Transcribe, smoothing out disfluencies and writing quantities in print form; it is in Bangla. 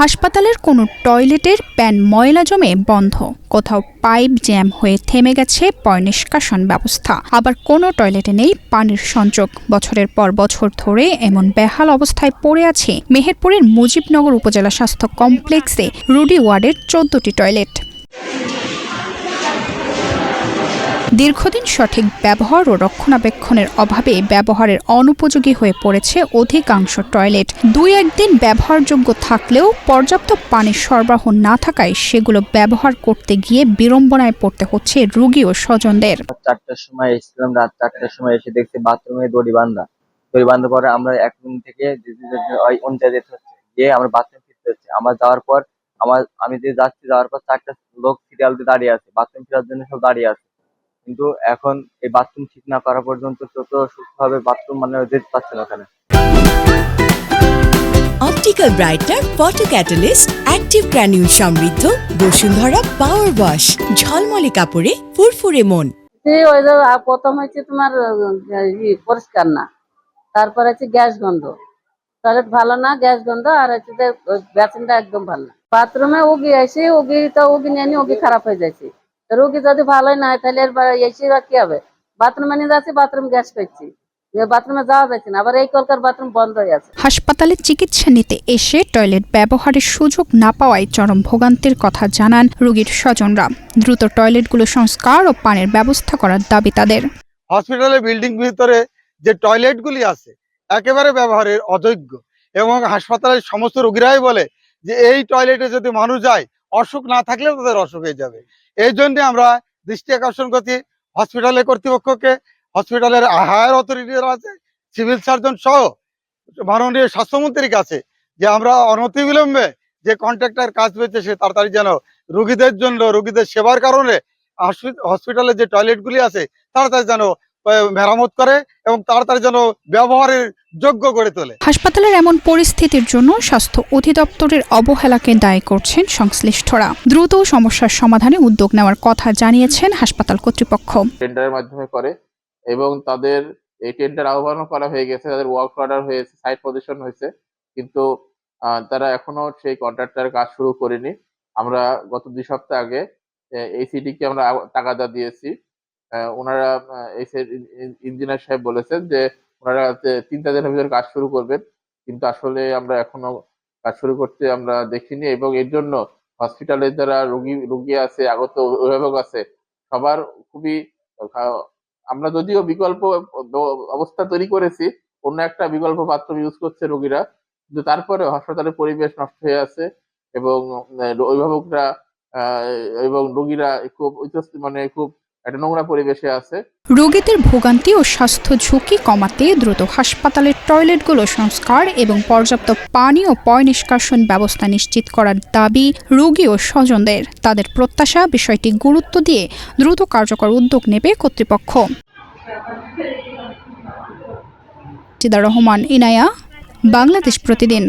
হাসপাতালের কোনো টয়লেটের প্যান ময়লা জমে বন্ধ, কোথাও পাইপ জ্যাম হয়ে থেমে গেছে পয় নিষ্কাশন ব্যবস্থা, আবার কোনো টয়লেটে নেই পানির সংযোগ। বছরের পর বছর ধরে এমন বেহাল অবস্থায় পড়ে আছে মেহেরপুরের মুজিবনগর উপজেলা স্বাস্থ্য কমপ্লেক্সে রুডি ওয়ার্ডের 14টি টয়লেট। দীর্ঘদিন সঠিক ব্যবহার ও রক্ষণাবেক্ষণের অভাবে ব্যবহারের অনুপযোগী হয়ে পড়েছে অধিকাংশ টয়লেট। দুই একদিন ব্যবহারযোগ্য থাকলেও পর্যাপ্ত পানির সরবরাহ না থাকায় সেগুলো ব্যবহার করতে গিয়ে বিড়ম্বনায় পড়তে হচ্ছে রোগী ও স্বজনদের। 4টার সময় এসেছিলাম, রাত 4টার সময় এসে দেখছি বাথরুমে দড়ি বাঁধা পরে আমরা এক রুম থেকে অন্য জায়গায় যেতে হচ্ছে, গিয়ে আমরা বাথরুম ফিরতে হচ্ছে। আমার যাওয়ার পর আমি যে যাওয়ার পর 4টা লোক সিরিয়াল দিয়ে দাঁড়িয়ে আছে, বাথরুম ফেরার জন্য সব দাঁড়িয়ে আছে। কিন্তু এখন এই বাথরুম ঠিক না করা পর্যন্ত সুস্থভাবে বাথরুম যেতে পারছে না ওখানে। Optical brightener photocatalyst active granule সমৃদ্ধ বসুন্ধরা পাওয়ার ওয়াশ, ঝলমলে কাপড়ে ফুরফুরে মন। ওই যে প্রথম হচ্ছে তোমার পরিষ্কার না, তারপর হচ্ছে গ্যাস গন্ধ, টয়লেট ভালো না, গ্যাস গন্ধ, আর হচ্ছে বেসিনটা একদম ভালো না। বাথরুমে উগি আসে, উগি নিয়ে নি উগি খারাপ হয়ে যাচ্ছে। রোগী যদি ভালোই না হয় তাহলে এসে কি হবে? বাথরুমে নিয়ে যাচ্ছি, বাথরুম গ্যাস পাচ্ছি, বাথরুমে যাওয়া যাচ্ছে না, আবার এই কলকার বাথরুম বন্ধ হয়ে আছে। হাসপাতালে চিকিৎসা নিতে এসে টয়লেট ব্যবহারের সুযোগ না পাওয়ায় চরম ভোগান্তির কথা জানান রোগীর স্বজনরা। দ্রুত টয়লেটগুলো সংস্কার ও পানির ব্যবস্থা করার দাবি তাদের। হসপিটালের বিল্ডিং ভিতরে যে টয়লেটগুলি আছে একেবারে ব্যবহারের অযোগ্য, এবং হাসপাতালের সমস্ত রোগীরাই বলে যে এই টয়লেটে যদি মানুষ যায় অসুখ না থাকলেও তাদের অসুখ হয়ে যাবে। এই জন্য আমরা দৃষ্টি আকর্ষণ করছি হসপিটালের কর্তৃপক্ষকে, হসপিটালের হায়ার অথরিটি আছে, সিভিল সার্জন সহ মাননীয় স্বাস্থ্যমন্ত্রীর কাছে, যে আমরা অনতিবিলম্বে যে কন্ট্রাক্টর কাজ পেয়েছে সে তাড়াতাড়ি যেন রোগীদের জন্য, রোগীদের সেবার কারণে হসপিটালের যে টয়লেটগুলি আছে তাড়াতাড়ি যেন মেরামত করে এবং তাড়াতাড়ি যেন ব্যবহারের যোগ্য করে তোলে। হাসপাতালের এমন পরিস্থিতির জন্য স্বাস্থ্য অধিদপ্তরের অবহেলাকে দায়ী করছেন সংশ্লিষ্টরা। দ্রুত সমস্যার সমাধানে উদ্যোগ নেওয়ার কথা জানিয়েছেন হাসপাতাল কর্তৃপক্ষ। টেন্ডারের মাধ্যমে করে এবং তাদের এই টেন্ডার আহ্বানও করা হয়ে গেছে, তাদের ওয়ার্ক অর্ডার হয়েছে, সাইট পজিশন হয়েছে, কিন্তু তারা এখনো সেই কন্ট্রাক্টর কাজ শুরু করেনি। আমরা গত 2 সপ্তাহ আগে এইসিডিকে আমরা তাগাদা দিয়েছি। ওনারা ইঞ্জিনিয়ার সাহেব বলেছেন যে ওনারা 3-4 দিনের ভিতরে কাজ শুরু করবেন, কিন্তু আসলে আমরা এখনো কাজ শুরু করতে আমরা দেখিনি। এবং এর জন্য হসপিটালের যারা রোগী আছে, আগত অভিভাবক আছে, সবার খুবই, আমরা যদিও বিকল্প অবস্থা তৈরি করেছি, অন্য একটা বিকল্প বাথরুম ইউজ করছে রোগীরা, কিন্তু তারপরে হাসপাতালের পরিবেশ নষ্ট হয়ে আছে এবং অভিভাবকরা এবং রোগীরা খুব খুব একটা নোংরা পরিবেশে আছে। রোগীদের ভোগান্তি ও স্বাস্থ্য ঝুঁকি কমাতে দ্রুত হাসপাতালের টয়লেটগুলো সংস্কার এবং পর্যাপ্ত পানি ও পয় নিষ্কাশন ব্যবস্থা নিশ্চিত করার দাবি রোগী ও স্বজনদের। তাদের প্রত্যাশা বিষয়টি গুরুত্ব দিয়ে দ্রুত কার্যকর উদ্যোগ নেবে কর্তৃপক্ষ। রহমান, ইনায়া, বাংলাদেশ প্রতিদিন।